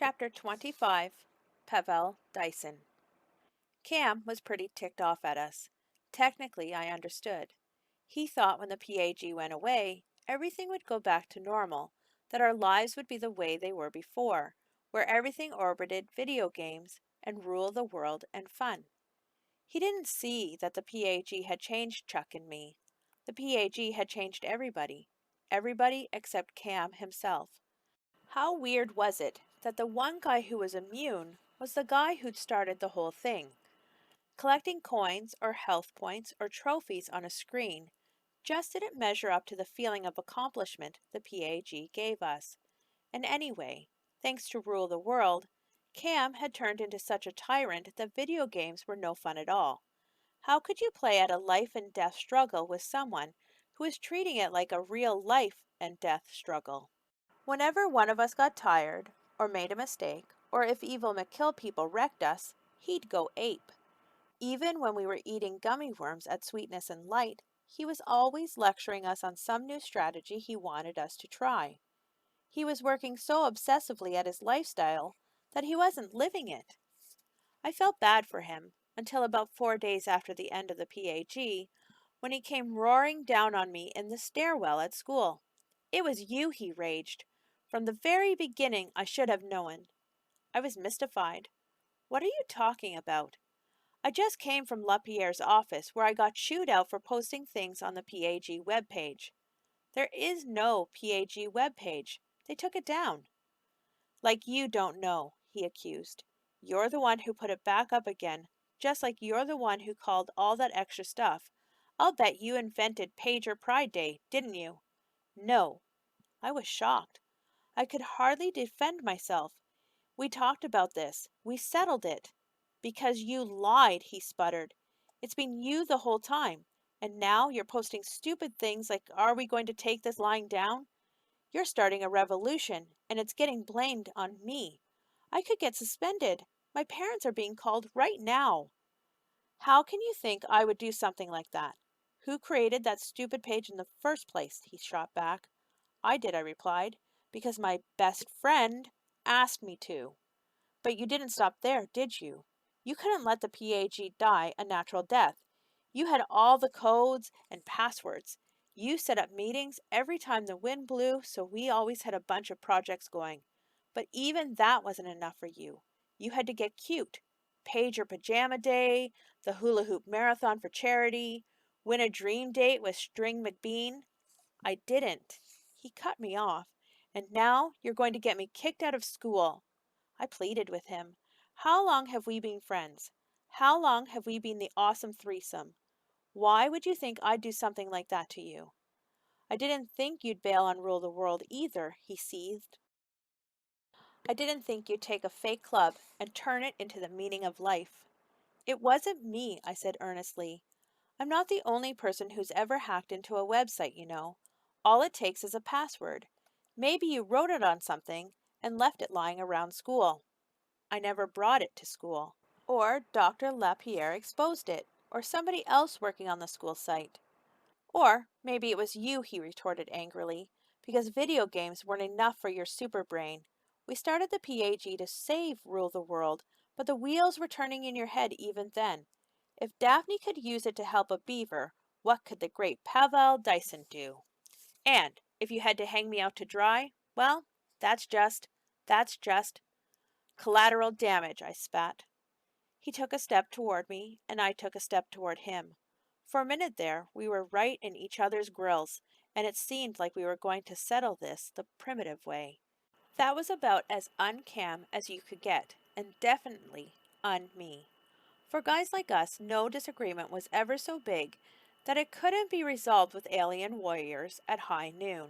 Chapter 25 Pavel, Dysan. Cam was pretty ticked off at us. Technically, I understood. He thought when the PAG went away, everything would go back to normal, that our lives would be the way they were before, where everything orbited video games and rule the world and fun. He didn't see that the PAG had changed Chuck and me. The PAG had changed everybody. Everybody except Cam himself. How weird was it that the one guy who was immune was the guy who'd started the whole thing? Collecting coins or health points or trophies on a screen just didn't measure up to the feeling of accomplishment the PAG gave us. And anyway, thanks to Rule the World, Cam had turned into such a tyrant that video games were no fun at all. How could you play at a life and death struggle with someone who was treating it like a real life and death struggle? Whenever one of us got tired, or made a mistake, or if Evil McKill people wrecked us, he'd go ape. Even when we were eating gummy worms at Sweetness and Light, he was always lecturing us on some new strategy he wanted us to try. He was working so obsessively at his lifestyle that he wasn't living it. I felt bad for him until about 4 days after the end of the PAG, when he came roaring down on me in the stairwell at school. It was you, he raged. From the very beginning, I should have known. I was mystified. What are you talking about? I just came from Lapierre's office where I got chewed out for posting things on the PAG webpage. There is no PAG webpage. They took it down. Like you don't know, he accused. You're the one who put it back up again, just like you're the one who called all that extra stuff. I'll bet you invented Pager Pride Day, didn't you? No. I was shocked. I could hardly defend myself. We talked about this. We settled it. Because you lied, he sputtered. It's been you the whole time. And now you're posting stupid things like, are we going to take this lying down? You're starting a revolution, and it's getting blamed on me. I could get suspended. My parents are being called right now. How can you think I would do something like that? Who created that stupid page in the first place? He shot back. I did, I replied, because my best friend asked me to. But you didn't stop there, did you? You couldn't let the PAG die a natural death. You had all the codes and passwords. You set up meetings every time the wind blew, so we always had a bunch of projects going. But even that wasn't enough for you. You had to get cute. Pager Pajama Day, the Hula Hoop Marathon for charity, win a dream date with String McBean. I didn't. He cut me off. And now you're going to get me kicked out of school. I pleaded with him. How long have we been friends? How long have we been the awesome threesome? Why would you think I'd do something like that to you? I didn't think you'd bail on Rule the World either, he seethed. I didn't think you'd take a fake club and turn it into the meaning of life. It wasn't me, I said earnestly. I'm not the only person who's ever hacked into a website, you know. All it takes is a password. Maybe you wrote it on something and left it lying around school. I never brought it to school. Or Dr. Lapierre exposed it, or somebody else working on the school site. Or maybe it was you, he retorted angrily, because video games weren't enough for your super brain. We started the PAG to save Rule the World, but the wheels were turning in your head even then. If Daphne could use it to help a beaver, what could the great Pavel Dyson do? And if you had to hang me out to dry, well, that's just collateral damage, I spat. He took a step toward me, and I took a step toward him. For a minute there, we were right in each other's grills, and it seemed like we were going to settle this the primitive way. That was about as uncam as you could get, and definitely un-me. For guys like us, no disagreement was ever so big that it couldn't be resolved with alien warriors at high noon,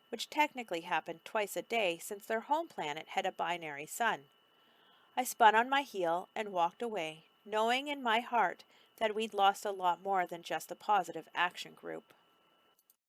which technically happened twice a day since their home planet had a binary sun. I spun on my heel and walked away, knowing in my heart that we'd lost a lot more than just a positive action group.